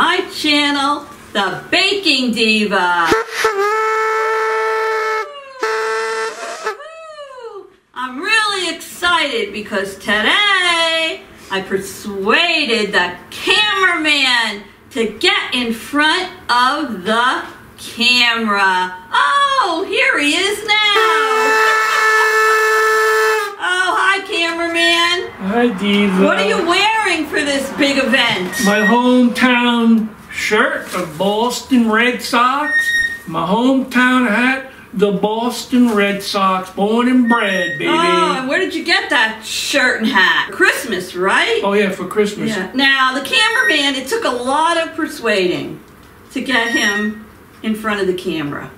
my channel, the Baking Diva. I'm really excited because today I persuaded the cameraman to get in front of the camera. Oh, here he is now. Oh, hi, cameraman. Hi, Diva. What are you wearing for this big event? My hometown shirt of Boston Red Sox. My hometown hat, the Boston Red Sox. Born and bred, baby. Oh, and where did you get that shirt and hat? Christmas, right? Oh, yeah, for Christmas. Yeah. Now, the cameraman, it took a lot of persuading to get him in front of the camera.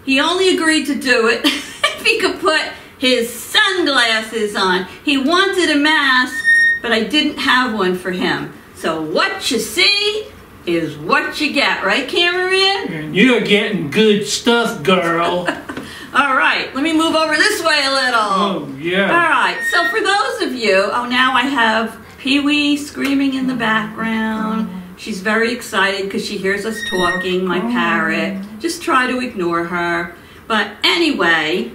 He only agreed to do it if he could put his sunglasses on. He wanted a mask, but I didn't have one for him. So what you see is what you get, right, cameraman? And you're getting good stuff, girl. All right, let me move over this way a little. Oh, yeah. All right, so for those of you, oh, now I have Pee-wee screaming in the background. She's very excited because she hears us talking, my parrot. Just try to ignore her. But anyway,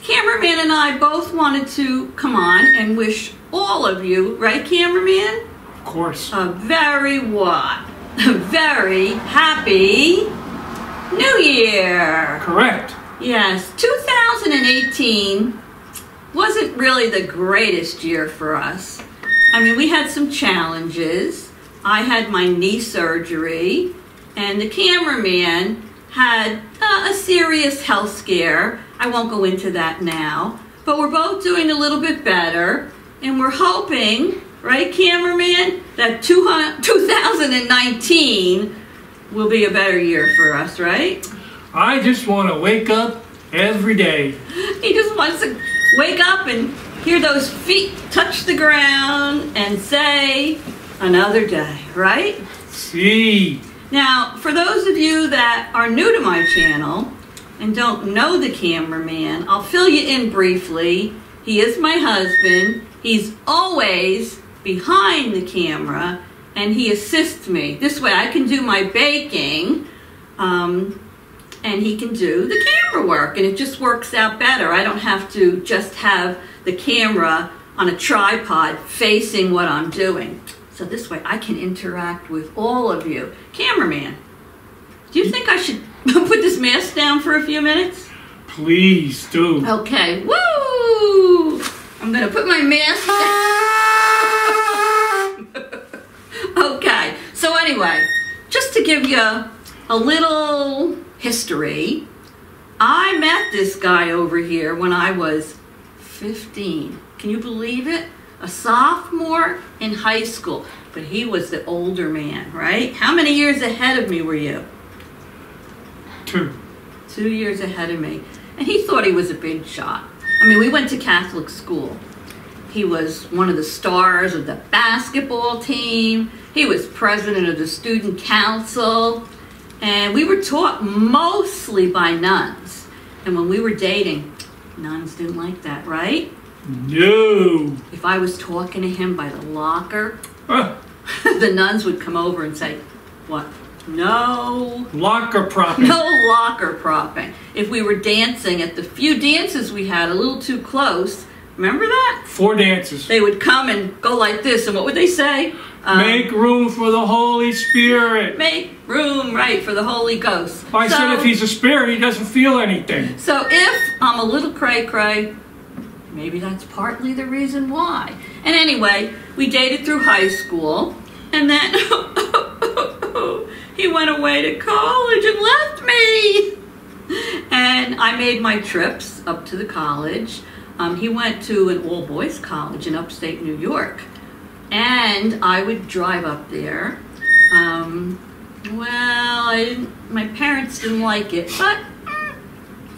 cameraman and I both wanted to come on and wish all of you, right, cameraman? Of course. A very what? A very happy New Year. Correct. Yes, 2018 wasn't really the greatest year for us. I mean, we had some challenges. I had my knee surgery, and the cameraman had a serious health scare. I won't go into that now, but we're both doing a little bit better, and we're hoping, right, cameraman, that 2019 will be a better year for us, right? I just want to wake up every day. He just wants to wake up and hear those feet touch the ground and say, another day, right? See. Now, for those of you that are new to my channel and don't know the cameraman, I'll fill you in briefly. He is my husband. He's always behind the camera, and he assists me. This way I can do my baking, and he can do the camera work, and it just works out better. I don't have to just have the camera on a tripod facing what I'm doing. So this way I can interact with all of you. Cameraman, do you think I should put this mask down for a few minutes? Please do. Okay, woo! I'm gonna put my mask down. Okay, so anyway, just to give you a little history, I met this guy over here when I was 15. Can you believe it? A sophomore in high school, but he was the older man, right? How many years ahead of me were you? 2. 2 years ahead of me. And he thought he was a big shot. I mean, we went to Catholic school. He was one of the stars of the basketball team. He was president of the student council. And we were taught mostly by nuns. And when we were dating, nuns didn't like that, right? No. If I was talking to him by the locker, the nuns would come over and say, what? No. Locker propping. No locker propping. If we were dancing at the few dances we had a little too close, remember that? 4 dances. They would come and go like this, and what would they say? Make room for the Holy Spirit. Make room, right, for the Holy Ghost. I said if he's a spirit, he doesn't feel anything. So if I'm a little cray-cray, maybe that's partly the reason why. And anyway, we dated through high school, and then he went away to college and left me. And I made my trips up to the college. He went to an all-boys college in upstate New York. And I would drive up there. My parents didn't like it, but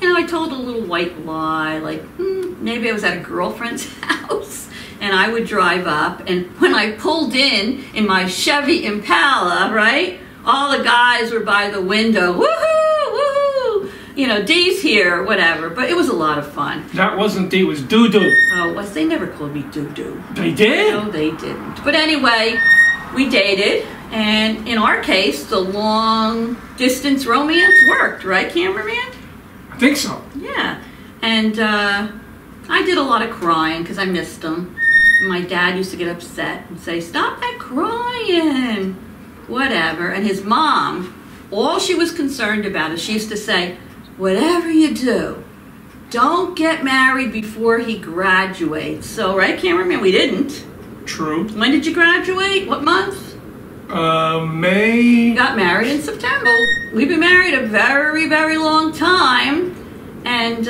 you know, I told a little white lie, like maybe I was at a girlfriend's house, and I would drive up, and when I pulled in my Chevy Impala, right, all the guys were by the window, woohoo, woohoo, you know, Dee's here, whatever, but it was a lot of fun. That wasn't Dee, it was Doo-Doo. Oh, they never called me Doo-Doo. They did? No, they didn't. But anyway, we dated, And in our case, the long distance romance worked, right, cameraman? I think so. Yeah. And I did a lot of crying because I missed him. My dad used to get upset and say, "Stop that crying." Whatever. And his mom, all she was concerned about is she used to say, "Whatever you do, don't get married before he graduates." So, right, cameraman? We didn't. True. When did you graduate? What month? May. Got married in September. We've been married a very, very long time. And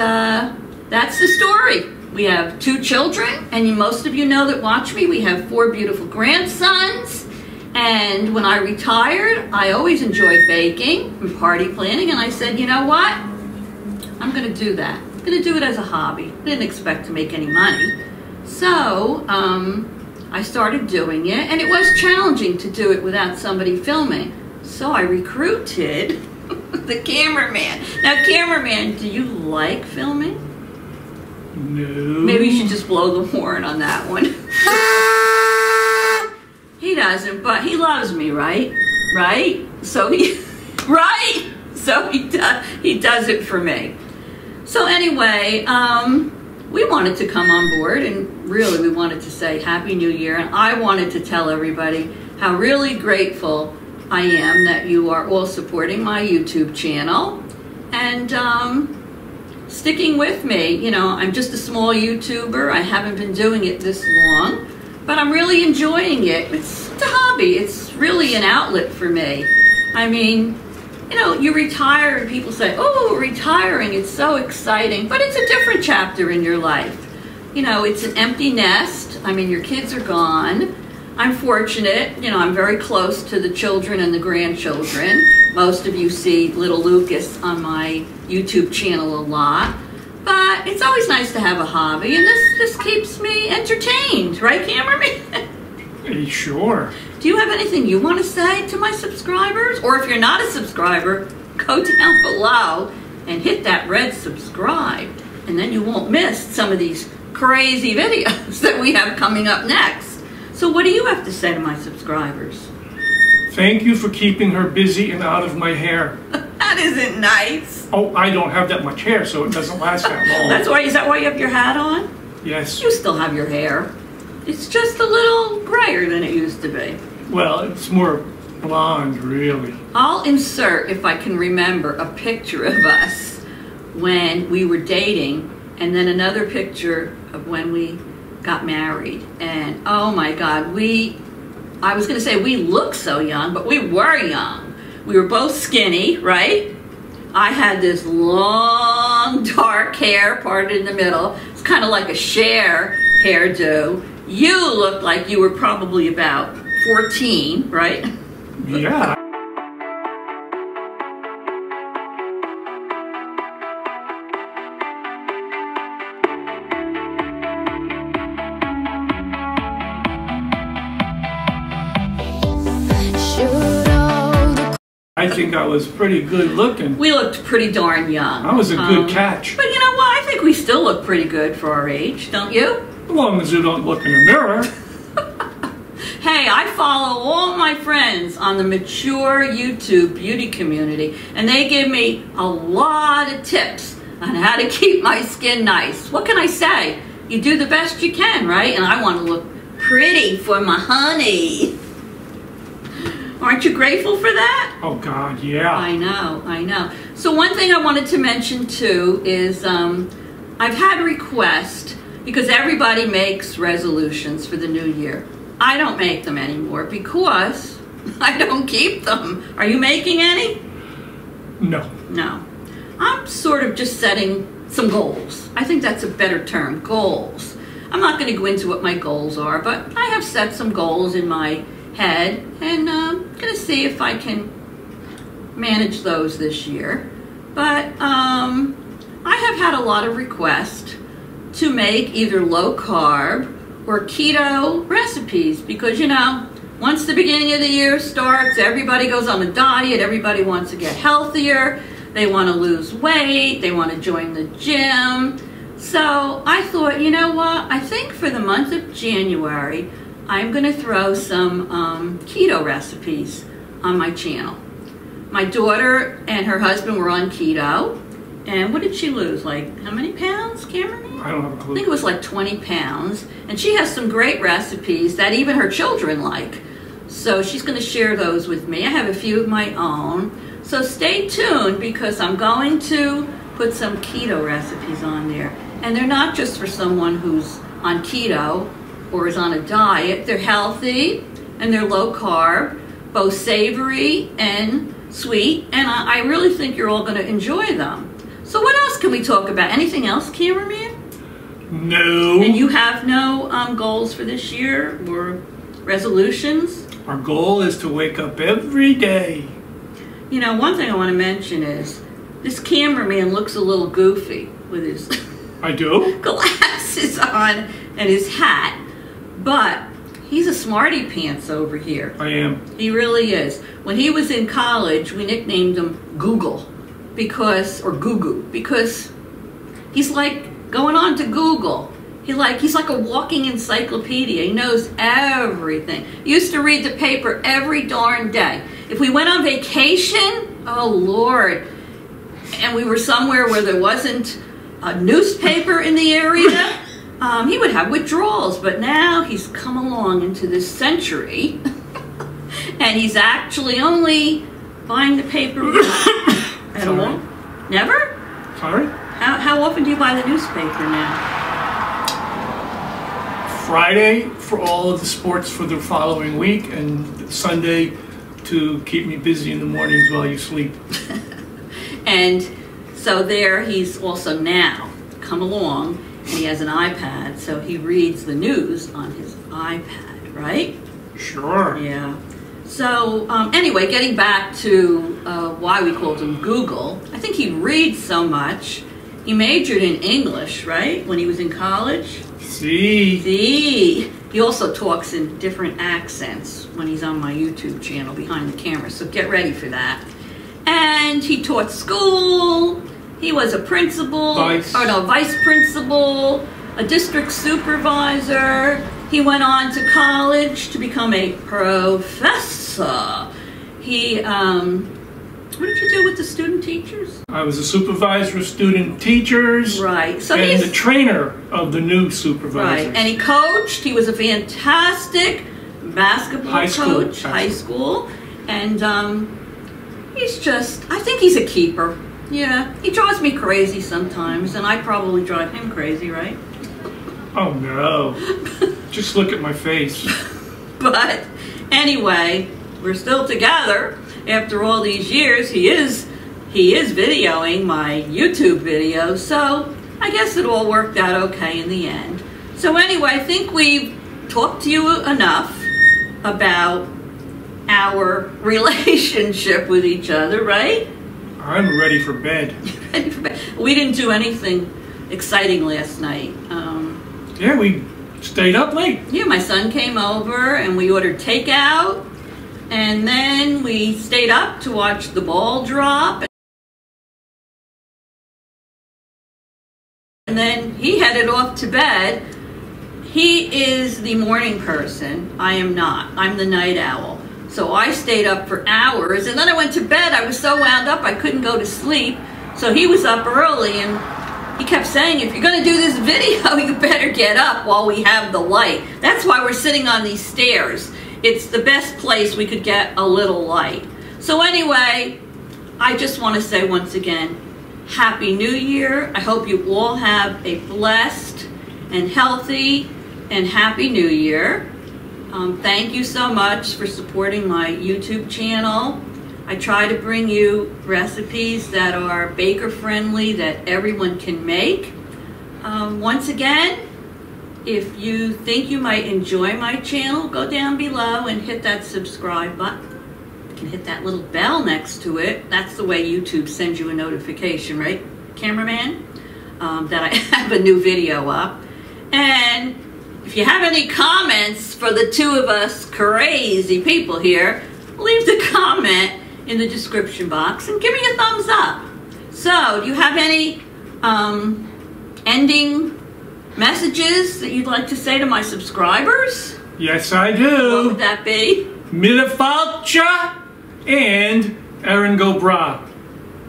that's the story. We have 2 children. And most of you know that watch me. We have 4 beautiful grandsons. And when I retired, I always enjoyed baking and party planning. And I said, you know what? I'm going to do that. I'm going to do it as a hobby. I didn't expect to make any money. So I started doing it. And it was challenging to do it without somebody filming. So I recruited the cameraman. Now, cameraman, do you like filming? No. Maybe you should just blow the horn on that one. He doesn't, but he loves me, right? Right? So he, right? So he does it for me. So anyway, we wanted to come on board, and really we wanted to say Happy New Year, and I wanted to tell everybody how really grateful I am that you are all supporting my YouTube channel and sticking with me. You know, I'm just a small YouTuber. I haven't been doing it this long, but I'm really enjoying it. It's a hobby. It's really an outlet for me. I mean, you know, you retire and people say, "Oh, retiring, it's so exciting," but it's a different chapter in your life. You know, it's an empty nest. I mean, your kids are gone. I'm fortunate, you know, I'm very close to the children and the grandchildren. Most of you see little Lucas on my YouTube channel a lot. But it's always nice to have a hobby, and this keeps me entertained, right, cameraman? Sure. Do you have anything you want to say to my subscribers? Or if you're not a subscriber, go down below and hit that red subscribe, and then you won't miss some of these crazy videos that we have coming up next. So what do you have to say to my subscribers? Thank you for keeping her busy and out of my hair. That isn't nice. Oh, I don't have that much hair, so it doesn't last that long. Is that why you have your hat on? Yes. You still have your hair. It's just a little grayer than it used to be. Well, it's more blonde, really. I'll insert, if I can remember, a picture of us when we were dating, and then another picture of when we got married. And oh my God, I was gonna say we look so young, but we were young. We were both skinny, right? I had this long dark hair parted in the middle. It's kind of like a Cher hairdo. You looked like you were probably about 14, right? Yeah. I think I was pretty good looking. We looked pretty darn young. I was a good catch. But you know what? I think we still look pretty good for our age, don't you? As long as you don't look in the mirror. Hey, I follow all my friends on the mature YouTube beauty community, and they give me a lot of tips on how to keep my skin nice. What can I say? You do the best you can, right? And I want to look pretty for my honey. Aren't you grateful for that? Oh, God, yeah. I know. So one thing I wanted to mention, too, is I've had requests, because everybody makes resolutions for the new year. I don't make them anymore because I don't keep them. Are you making any? No. No. I'm sort of just setting some goals. I think that's a better term, goals. I'm not going to go into what my goals are, but I have set some goals in my head, and I'm going to see if I can manage those this year. But I have had a lot of requests to make either low carb or keto recipes, because, you know, once the beginning of the year starts, everybody goes on a diet, everybody wants to get healthier, they want to lose weight, they want to join the gym. So I thought, you know what, I think for the month of January, I'm going to throw some keto recipes on my channel. My daughter and her husband were on keto, and what did she lose? Like, how many pounds, Cameraman? I don't have a clue. I think it was like 20 pounds, and she has some great recipes that even her children like. So she's going to share those with me. I have a few of my own. So stay tuned, because I'm going to put some keto recipes on there. And they're not just for someone who's on keto or is on a diet. They're healthy and they're low carb, both savory and sweet. And I really think you're all going to enjoy them. So what else can we talk about? Anything else, Cameraman? No. And you have no goals for this year or resolutions? Our goal is to wake up every day. You know, one thing I want to mention is this Cameraman looks a little goofy with his I do? glasses on and his hat, but he's a smarty pants over here. I am. He really is. When he was in college, we nicknamed him Google, or Goo-Goo, because he's like going on to Google. He's like a walking encyclopedia. He knows everything. He used to read the paper every darn day. If we went on vacation, oh Lord, and we were somewhere where there wasn't a newspaper in the area, he would have withdrawals. But now he's come along into this century, and he's actually only buying the paper at all. Never? Sorry? How often do you buy the newspaper now? Friday for all of the sports for the following week, and Sunday to keep me busy in the mornings while you sleep. And so there he's also now come along, and he has an iPad, so he reads the news on his iPad, right? Sure. Yeah. So anyway, getting back to why we called him Google, I think he reads so much. He majored in English, right, when he was in college? See. He also talks in different accents when he's on my YouTube channel behind the camera, so get ready for that. And he taught school. He was a principal, vice principal, a district supervisor. He went on to college to become a professor. He, what did you do with the student teachers? I was a supervisor of student teachers. Right. So and the trainer of the new supervisors. Right. And he coached. He was a fantastic basketball coach. High school. And he's just, I think he's a keeper. Yeah. He drives me crazy sometimes, and I probably drive him crazy, right? Oh, no. Just look at my face. But anyway, we're still together. After all these years, he is videoing my YouTube videos, so I guess it all worked out okay in the end. So anyway, I think we've talked to you enough about our relationship with each other, right? I'm ready for bed. Ready for bed. We didn't do anything exciting last night. Yeah, we stayed up late. Yeah, my son came over and we ordered takeout. And then we stayed up to watch the ball drop. And then he headed off to bed. He is the morning person. I am not. I'm the night owl. So I stayed up for hours. And then I went to bed. I was so wound up I couldn't go to sleep. So he was up early, and he kept saying, if you're going to do this video, you better get up while we have the light. That's why we're sitting on these stairs. It's the best place we could get a little light. So anyway, I just want to say once again, Happy New Year. I hope you all have a blessed and healthy and Happy New Year. Thank you so much for supporting my YouTube channel. I try to bring you recipes that are baker friendly, that everyone can make. Once again, if you think you might enjoy my channel, go down below and hit that subscribe button. You can hit that little bell next to it. That's the way YouTube sends you a notification, right, Cameraman? That I have a new video up. And if you have any comments for the two of us crazy people here, leave the comment in the description box and give me a thumbs up. So, do you have any ending messages that you'd like to say to my subscribers? Yes, I What do. would that be? Milifalcha and Erin Go Bra.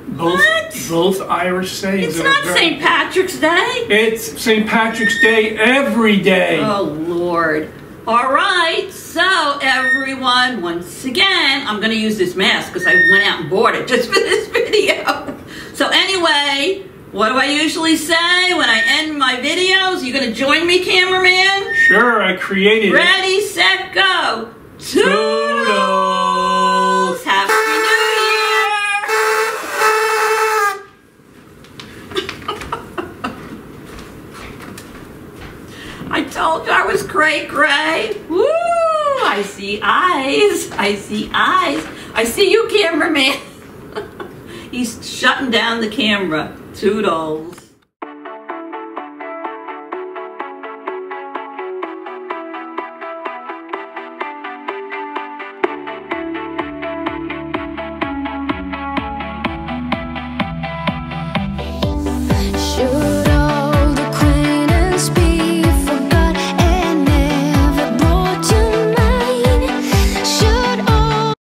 Both Irish sayings. It's not St. Patrick's Day. It's St. Patrick's Day every day. Oh, Lord. All right, so everyone, once again, I'm going to use this mask because I went out and bought it just for this video. So anyway, what do I usually say when I end my videos? You going to join me, cameraman? Sure, I created it. Ready, set, go. Toodles! Happy New Year! I told you I was cray. Woo! I see eyes. I see eyes. I see you, cameraman. He's shutting down the camera. Toodles.